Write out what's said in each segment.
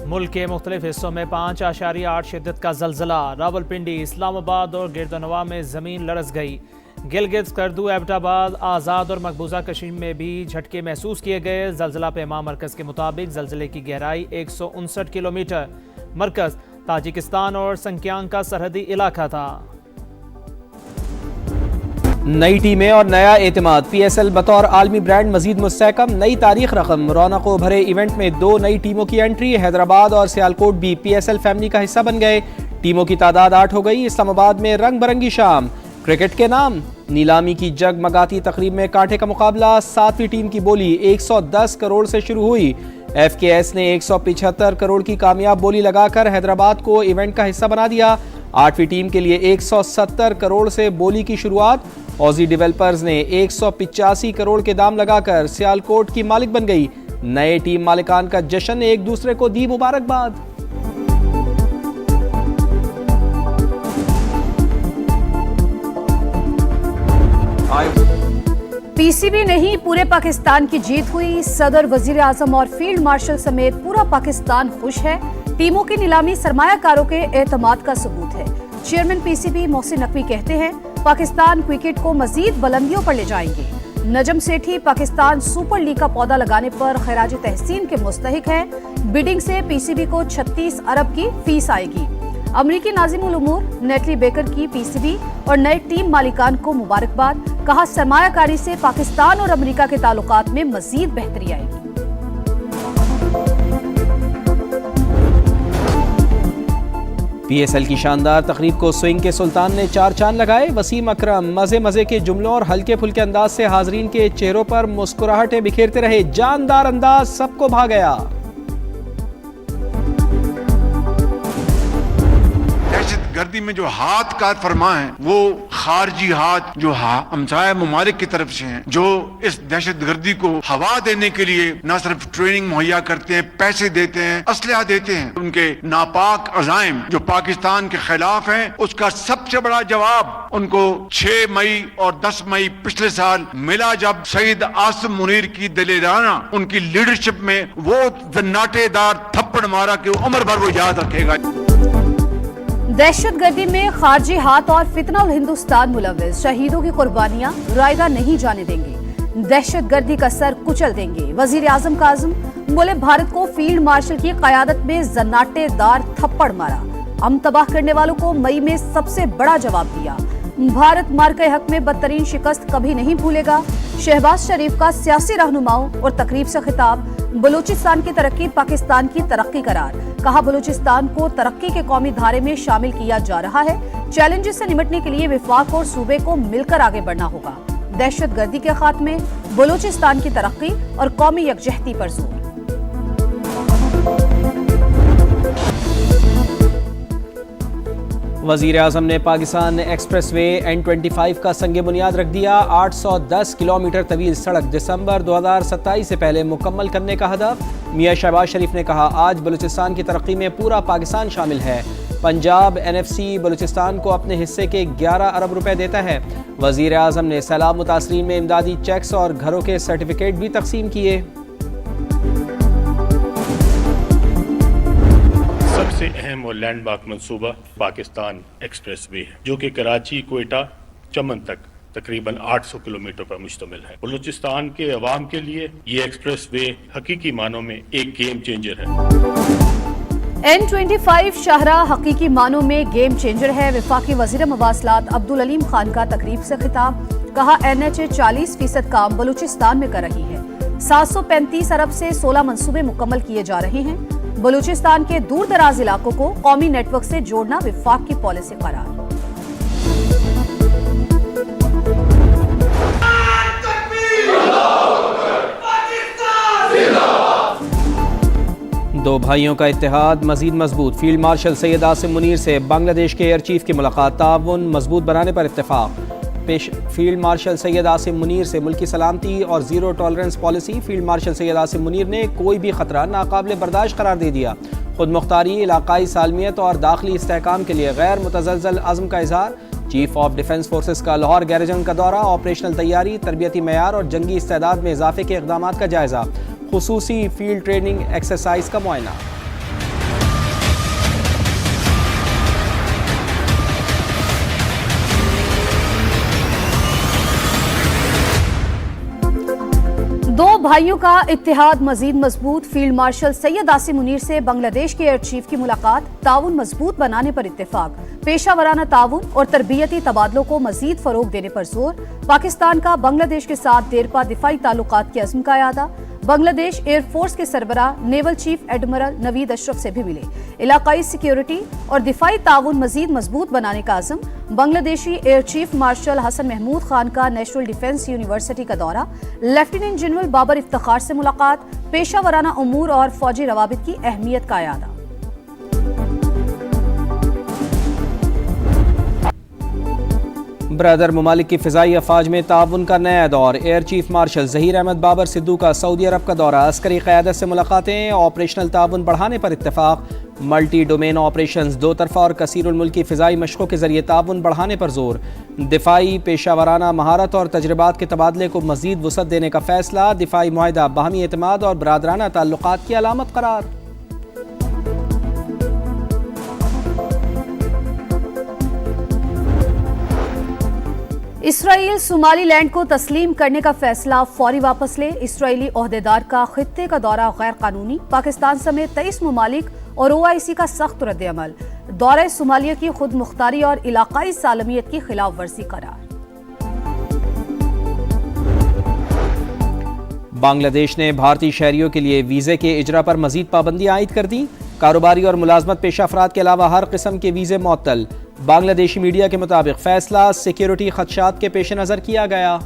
मुल्क के मुख्तलिफ हिस्सों में 5.8 शिद्दत का जलजला। रावलपिंडी, इस्लामाबाद और गिरदनवा में जमीन लरस गई। गिलगित, स्कर्दू, एबटाबाद, आज़ाद और मकबूजा कश्मीर में भी झटके महसूस किए गए। जलजला पैमा मरकज के मुताबिक जलजले की गहराई 159 किलोमीटर। मरकज ताजिकिस्तान और संक्यांग का सरहदी इलाका था। नई टीमें और नया एतमाद। PSL बतौर आलमी ब्रांड मजीद मुस्तहकम। नई तारीख रकम। रौनकों भरे इवेंट में 2 नई टीमों की एंट्री। हैदराबाद और सियालकोट भी PSL फैमिली का हिस्सा बन गए। टीमों की तादाद 8 हो गई। इस्लामाबाद में रंग बिरंगी शाम। क्रिकेट के नाम। नीलामी की जगमगाती तकरीब में कांटे का मुकाबला। 7वीं टीम की बोली 110 करोड़ से शुरू हुई। FKS ने 175 करोड़ की कामयाब बोली लगाकर हैदराबाद को इवेंट का हिस्सा बना दिया। 8वीं टीम के लिए 170 करोड़ से बोली की शुरुआत। ऑजी डेवलपर्स ने 185 करोड़ के दाम लगाकर सियालकोट की मालिक बन गई। नए टीम मालिकान का जश्न, एक दूसरे को दी मुबारकबाद। PCB नहीं, पूरे पाकिस्तान की जीत हुई। सदर, वजीर आजम और फील्ड मार्शल समेत पूरा पाकिस्तान खुश है। टीमों की नीलामी सरमायाकारों के एतमाद का सबूत है। चेयरमैन PCB मोहसिन नकवी कहते हैं, पाकिस्तान क्रिकेट को मजीद बुलंदियों पर ले जाएंगे। नजम सेठी, पाकिस्तान सुपर लीग का पौधा लगाने पर खैराज तहसीन के मुस्तहिक है। बिडिंग से PCB को 36 अरब की फीस आएगी। अमरीकी नाज़िमुल उमूर नेटली बेकर की PCB और नए टीम मालिकान को मुबारकबाद। कहा, सरमायाकारी से पाकिस्तान और अमेरिका के ताल्लुकात में मजीद बेहतरी आएगी। PSL की शानदार तकरीब को स्विंग के सुल्तान ने 4 चांद लगाए। वसीम अकरम मजे मजे के जुमलों और हल्के फुल्के अंदाज से हाजरीन के चेहरों पर मुस्कुराहटें बिखेरते रहे। जानदार अंदाज सबको भा गया। गर्दी में जो हाथ का फरमा है वो खारजी हाथ जो हमसाया ममालिक की तरफ से हैं, जो इस दहशत गर्दी को हवा देने के लिए न सिर्फ ट्रेनिंग मुहैया करते हैं, पैसे देते हैं, असलहा देते हैं। उनके नापाक अज़ाइम जो पाकिस्तान के खिलाफ हैं, उसका सबसे बड़ा जवाब उनको 6 मई और 10 मई पिछले साल मिला, जब शहीद आसिम मुनीर की दलेराना उनकी लीडरशिप में वो जन्नाटेदार थप्पड़ मारा कि उम्र भर वो याद रखेगा। दहशतगर्दी में खारजी हाथ और फितना हिंदुस्तान मुलव्विस। शहीदों की कुर्बानियां रायगा नहीं जाने देंगे। दहशतगर्दी का सर कुचल देंगे। वजीर आजम का आज़म, बोले, भारत को फील्ड मार्शल की क़यादत में जन्नाटेदार थप्पड़ मारा। हम तबाह करने वालों को मई में सबसे बड़ा जवाब दिया। भारत मार के हक में बदतरीन शिकस्त कभी नहीं भूलेगा। शहबाज शरीफ का सियासी रहनुमाओं और तकरीब से खिताब। बलूचिस्तान की तरक्की पाकिस्तान की तरक्की करार। कहा, बलूचिस्तान को तरक्की के कौमी धारे में शामिल किया जा रहा है। चैलेंजेस से निपटने के लिए विफाक और सूबे को मिलकर आगे बढ़ना होगा। दहशतगर्दी के खात्मे, बलूचिस्तान की तरक्की और कौमी यकजहती पर जोर। वजीर आजम ने पाकिस्तान एक्सप्रेसवे N25 का संगे बुनियाद रख दिया। 810 किलोमीटर तवील सड़क दिसंबर 2027 से पहले मुकम्मल करने का हदफ। मियां शहबाज शरीफ ने कहा, आज बलूचिस्तान की तरक्की में पूरा पाकिस्तान शामिल है। पंजाब NFC बलूचिस्तान को अपने हिस्से के 11 अरब रुपए देता है। वजीर आजम ने सैलाब मुतासरीन में इमदादी चेक्स और घरों के सर्टिफिकेट भी तकसीम किए। सबसे अहम और लैंडमार्क मंसूबा पाकिस्तान एक्सप्रेसवे है, जो कि कराची, क्वेटा, चमन तक तकरीबन 800 किलोमीटर पर मुश्तमिल है। बलूचिस्तान के अवाम के लिए ये एक्सप्रेसवे हकीकी मानों में एक गेम चेंजर है। N25 शाहराह हकीकी मानों में गेम चेंजर है। वफाकी वजीर मवासलात अब्दुल अलीम खान का तकरीब से खिताब। कहा, NHA 40% काम बलूचिस्तान में कर रही है। 735 अरब से 16 मंसूबे मुकम्मल किए जा रहे हैं। बलूचिस्तान के दूर दराज इलाकों को कौमी नेटवर्क से जोड़ना विफाक की पॉलिसी करार। दो भाइयों का इत्तेहाद मजीद मजबूत। फील्ड मार्शल सैयद आसिम मुनीर से बांग्लादेश के एयर चीफ की मुलाकात। ताउन मजबूत बनाने पर इत्तेफाक। पेश फील्ड मार्शल सैयद आसिम मुनीर से मुल्की सलामती और zero tolerance policy. Field marshal Syed Asim Munir ने कोई भी खतरा नाकाबिले बर्दाश्त करार दे दिया। खुद मुख्तारी, इलाकाई सालमियत और दाखिली इस्तेहकाम के लिए गैर मुतज़लज़ल अज़्म का इज़हार। चीफ ऑफ डिफेंस फोर्सेस का लाहौर गैरिजन का दौरा। ऑपरेशनल तैयारी, तरबियती मयार और जंगी इस्तेदाद में इजाफे के इक़दामात का जायजा। खुसूसी फील्ड ट्रेनिंग एक्सरसाइज का मुआयना। दो भाइयों का इत्तेहाद मजीद मजबूत। फील्ड मार्शल सैयद आसिम मुनीर से बांग्लादेश के एयर चीफ की मुलाकात। ताउन मजबूत बनाने पर इत्तेफाक। पेशावराना ताउन और तरबियती तबादलों को मजीद फरोग देने पर जोर। पाकिस्तान का बांग्लादेश के साथ देरपा दिफाई ताल्लुकात के अज़्म का यादा। बांग्लादेश एयरफोर्स के सरबराह naval chief admiral Naveed Ashraf से भी मिले। इलाकाई सिक्योरिटी और दिफाई ताउन मजीद मजबूत बनाने का अज़्म। Bangladeshi air chief marshal Hasan Mahmood Khan का नेशनल डिफेंस यूनिवर्सिटी का दौरा। लेफ्टिनेंट जनरल बाबर इफ्तिखार से मुलाकात। पेशावराना उमूर और फौजी रवाबित की अहमियत का यादा। ब्रदर ममालिक की फ़िज़ाई अफवाज में ताउन का नया दौर। Air chief marshal Zaheer Ahmed Babar Sidhu का सऊदी अरब का दौरा। अस्करी क़यादत से मुलाकातें। ऑपरेशनल ताउन बढ़ाने पर इत्तेफाक। मल्टी डोमेन ऑपरेशंस दो तरफा और कसीरुल मुल्की फ़िज़ाई मशक़ों के ज़रिए ताउन बढ़ाने पर जोर। दिफाई पेशावराना महारत और तजर्बात के तबादले को मज़ीद वुसअत देने का फ़ैसला। दिफाई मुआहिदा बाहमी एतमाद और बरादराना ताल्लुकात की अलामत करार। इसराइल सोमालीलैंड को तस्लीम करने का फैसला फौरी वापस ले। इसराइली ओहदेदार का खित्ते का दौरा गैर कानूनी। पाकिस्तान समेत 23 ममालिक और OIC का सख्त रद्द-ए-अमल। दौरा सोमालिया की खुद मुख्तारी और इलाकाई सालमियत की खिलाफ वर्जी करार। बांग्लादेश ने भारतीय शहरियों के लिए वीज़े के इजरा पर मजीद पाबंदियां आयद कर दी। कारोबारी और मुलाजमत पेशा अफराद के अलावा हर किस्म के वीज़े मुअत्तल। बांग्लादेशी मीडिया के मुताबिक फैसला सिक्योरिटी खदशात के पेश नज़र किया गया।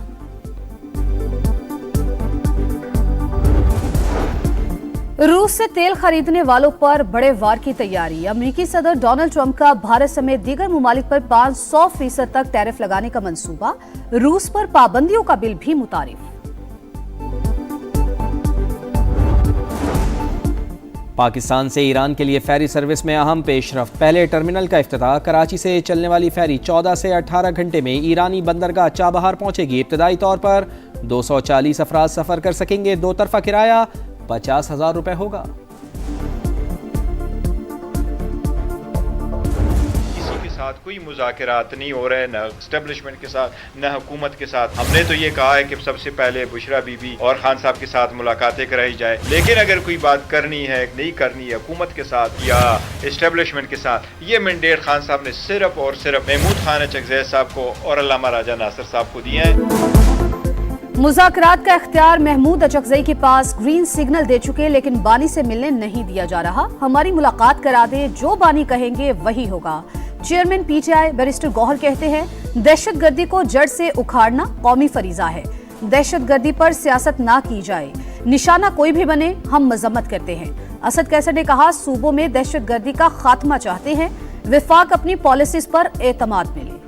रूस से तेल खरीदने वालों पर बड़े वार की तैयारी। अमेरिकी सदर डोनाल्ड ट्रंप का भारत समेत दीगर मुमालिक पर 500% तक टैरिफ लगाने का मंसूबा। रूस पर पाबंदियों का बिल भी मुतारिफ। पाकिस्तान से ईरान के लिए फेरी सर्विस में अहम पेशरफ्त। पहले टर्मिनल का इफ्तिताह। कराची से चलने वाली फेरी 14 से 18 घंटे में ईरानी बंदरगाह चाबहार पहुंचेगी। इब्तदाई तौर पर 240 अफराद सफर कर सकेंगे। दो तरफा किराया 50,000 रुपए होगा। कोई मुज़ाकरात नहीं हो रहे, न एस्टेब्लिशमेंट के साथ न हुकूमत के साथ। हमने तो ये कहा है कि सबसे पहले बुशरा बीबी और खान साहब के साथ मुलाकातें कराई जाए, लेकिन अगर कोई बात करनी है नहीं करनी है हुकूमत के साथ या एस्टेब्लिशमेंट के साथ, ये मैंडेट खान साहब ने सिर्फ और सिर्फ महमूद खान चकज़ई साहब को और अल्लामा राजा नासिर साहब को दिए हैं। मुज़ाकरात का इख्तियार महमूद अचकज़ई के पास। ग्रीन सिग्नल दे चुके, लेकिन बानी से मिलने नहीं दिया जा रहा। हमारी मुलाकात करा दे, जो बानी कहेंगे वही होगा। चेयरमैन PTI बैरिस्टर गौहर कहते हैं दहशतगर्दी को जड़ से उखाड़ना कौमी फरीजा है। दहशतगर्दी पर सियासत ना की जाए, निशाना कोई भी बने हम मजम्मत करते हैं। असद कैसर ने कहा सूबों में दहशतगर्दी का खात्मा चाहते हैं। विफाक अपनी पॉलिसीज पर एतमाद मिले।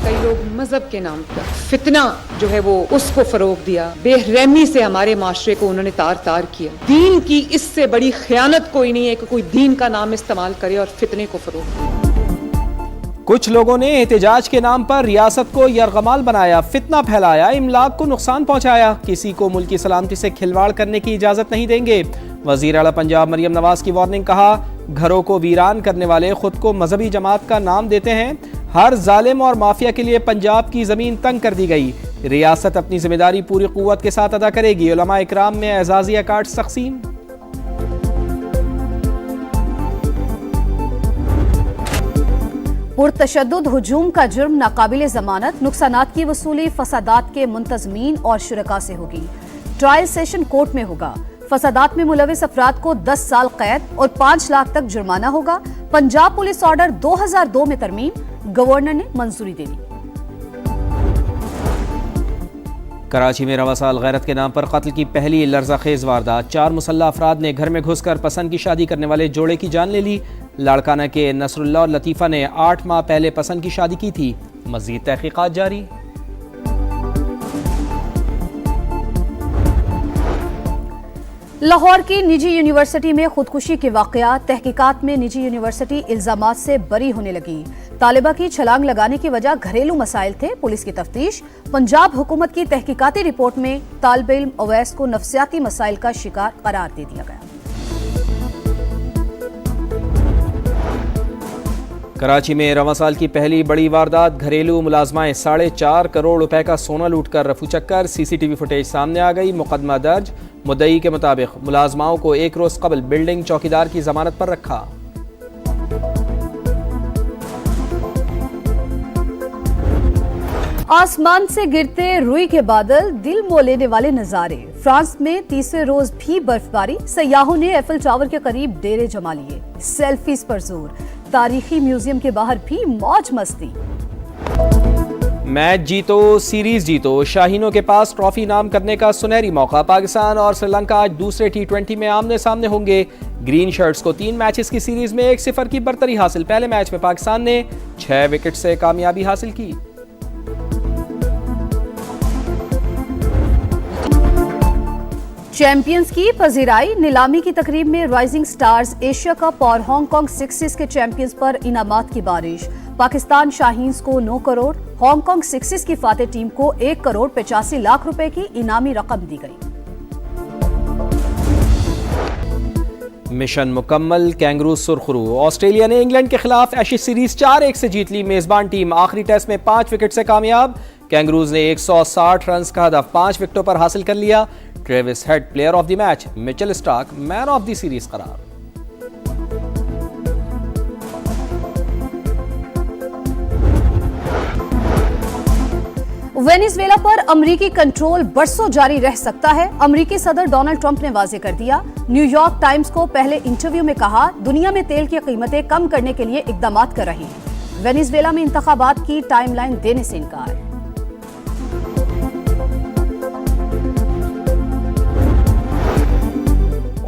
कई लोग मजहब के नाम पर फितना जो है वो उसको फरोग दिया। बेरहमी से हमारे माशरे को उन्होंने तार तार किया। दीन की इससे बड़ी खयानत कोई नहीं है कि कोई दीन का नाम इस्तेमाल करे और फितने को फरोग दे। कुछ लोगों ने एहतजाज के नाम पर रियासत को यरगमाल बनाया, फितना फैलाया, इमलाक को नुकसान पहुंचाया। किसी को मुल्क की सलामती से खिलवाड़ करने की इजाजत नहीं देंगे। वजीर आला पंजाब मरियम नवाज की वार्निंग। कहा घरों को वीरान करने वाले खुद को मजहबी जमात का नाम देते हैं। हर जालिम और माफिया के लिए पंजाब की जमीन तंग कर दी गई। रियासत अपनी जिम्मेदारी पूरी कुव्वत के साथ अदा करेगी। उलमा इकराम में एजाजिया कार्ड तकसीम। पुरतशद्दुद हुजूम का जुर्म नाकाबिले जमानत। नुकसानात की वसूली फसादात के मुंतजमीन और शुरका से होगी। ट्रायल सेशन कोर्ट में होगा। फसादात में मुलविस अफराद को 10 साल कैद और 5 लाख तक जुर्माना होगा। पंजाब पुलिस ऑर्डर 2002 में तरमीम। गवर्नर ने मंजूरी दे दी। कराची में रवा साल गैरत के नाम पर कत्ल की पहली लर्ज़ाखेज वारदात। 4 मुसल्लह अफराद ने घर में घुसकर पसंद की शादी करने वाले जोड़े की जान ले ली। लाड़काना के नसरुल्लाह और लतीफ़ा ने 8 माह पहले पसंद की शादी की थी। मज़ीद तहकीकात जारी। लाहौर की निजी यूनिवर्सिटी में खुदकुशी के वाकयात। तहकीकात में निजी यूनिवर्सिटी इल्जामात से बरी होने लगी। तालिबा की छलांग लगाने की वजह घरेलू मसाइल थे। पुलिस की तफ्तीश। पंजाब हुकूमत की तहकीकाती रिपोर्ट में तालिब इल्म अवैस को नफ्सियाती मसाइल का शिकार करार दे दिया गया। कराची में रवां साल की पहली बड़ी वारदात, घरेलू मुलाजमाएं 4.5 करोड़ रुपए का सोना लूटकर रफू चक्कर। सीसीटीवी फुटेज सामने आ गई, मुकदमा दर्ज। मुद्दई के मुताबिक मुलाजमाओं को एक रोज कबल बिल्डिंग चौकीदार की जमानत पर रखा। आसमान से गिरते रुई के बादल, दिल मोह लेने वाले नजारे। फ्रांस में तीसरे रोज भी बर्फबारी, सयाहों ने एफिल टावर के करीब डेरे जमा लिए। सेल्फीज पर जोर, तारीखी म्यूजियम के बाहर भी मौज मस्ती। मैच जीतो, सीरीज जीतो, शाहीनों के पास ट्रॉफी नाम करने का सुनहरी मौका। पाकिस्तान और श्रीलंका आज दूसरे T20 में आमने सामने होंगे। ग्रीन शर्ट्स को 3 मैचेस की सीरीज में 1-0 की बरतरी हासिल। पहले मैच में पाकिस्तान ने 6 विकेट से कामयाबी हासिल की। चैंपियंस की पजीराई, नीलामी की तकरीब में राइजिंग स्टार्स, एशिया कप और हांगकांग सिक्सेस के चैंपियंस पर इनामात की बारिश। पाकिस्तान शाहीन्स को 9 करोड़, हांगकांग सिक्सेस की फातेह टीम को 1 करोड़ 85 लाख रुपए की इनामी रकम दी गई। मिशन मुकम्मल, कैंगरू सुरखरू। ऑस्ट्रेलिया ने इंग्लैंड के खिलाफ एशेज सीरीज 4-1 से जीत ली। मेजबान टीम आखिरी टेस्ट में 5 विकेट से कामयाब। कैंगरूज ने 160 रन का हदफ 5 विकेटों पर हासिल कर लिया। Travis head player of the match, Mitchell Starc man of the series करार। वेनेजुएला पर अमरीकी कंट्रोल बरसों जारी रह सकता है। अमरीकी सदर डोनाल्ड ट्रंप ने वाजे कर दिया। न्यूयॉर्क टाइम्स को पहले इंटरव्यू में कहा, दुनिया में तेल की कीमतें कम करने के लिए इकदाम कर रही हैं। वेनेजुएला में इंतखाबात की टाइमलाइन देने से इनकार।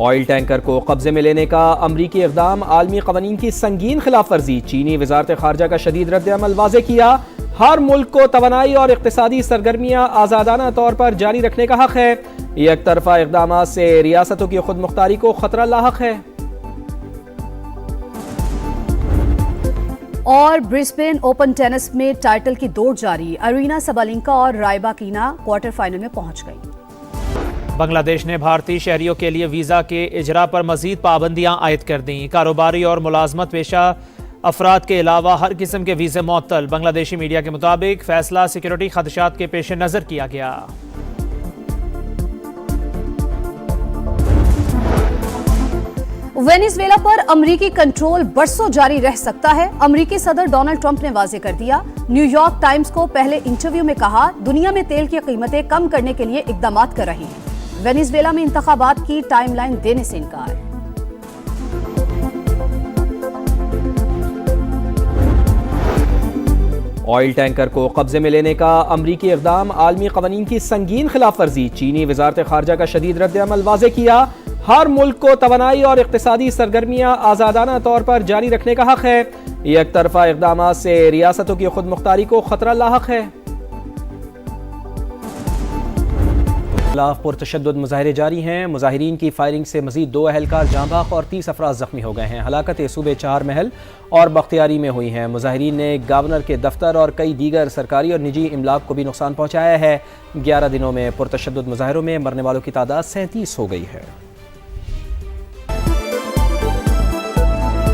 ऑयल टैंकर को कब्जे में लेने का अमरीकी इक़दाम, आलमी क़वानीन की संगीन खिलाफ वर्जी। चीनी वज़ारत ख़ारजा का शदीद रद्द-ए-अमल वाज़े किया। हर मुल्क को तवानाई और इक़्तिसादी सरगर्मियाँ आज़ादाना तौर पर जारी रखने का हक़ है। एक तरफ़ा इक़दामात से रियासतों की खुद मुख्तारी को खतरा लाहक है। और ब्रिस्बेन ओपन टेनिस में टाइटल की दौड़ जारी। अरीना सबालेंका और रायबाकिना क्वार्टर फाइनल में पहुंच गई। बांग्लादेश ने भारतीय शहरियों के लिए वीज़ा के इजरा पर मजीद पाबंदियां आयद कर दी। कारोबारी और मुलाजमत पेशा अफराद के अलावा हर किस्म के वीज़े मुअत्तल। बांग्लादेशी मीडिया के मुताबिक फैसला सिक्योरिटी खदशात के पेश नज़र किया गया। वेनेजुएला पर अमरीकी कंट्रोल बरसों जारी रह सकता है। अमरीकी सदर डोनाल्ड ट्रंप ने वाजे कर दिया। न्यूयॉर्क टाइम्स को पहले इंटरव्यू में कहा, दुनिया में तेल की कीमतें कम करने के लिए इकदाम कर रही हैं। वेनेजुएला में इंतखाबात की टाइमलाइन देने से इनकार। ऑयल टैंकर को कब्जे में लेने का अमरीकी इक़दाम, आलमी क़वानीन की संगीन खिलाफ वर्जी। चीनी वज़ारत ख़ारजा का शदीद रद्द-ए-अमल वाज़े किया। हर मुल्क को तवानाई और इक़्तिसादी सरगर्मियाँ आज़ादाना तौर पर जारी रखने का हक़ है। एक तरफ़ा इक़दामात से रियासतों की खुद मुख्तारी को खतरा लाहक है। खिलाफ पुरतशद्दुद मुजाहरे जारी हैं। मुजाहिरीन की फायरिंग से मजीद 2 अहलकार जांबाक और 30 अफराद जख्मी हो गए हैं। हलाकतें सूबे चार महल और बख्तियारी में हुई हैं। मुजाहिरीन ने गवर्नर के दफ्तर और कई दीगर सरकारी और निजी इमलाक को भी नुकसान पहुँचाया है। 11 दिनों में पुरतशद्दुद मुजाहरों में मरने वालों की तादाद 37 हो गई है।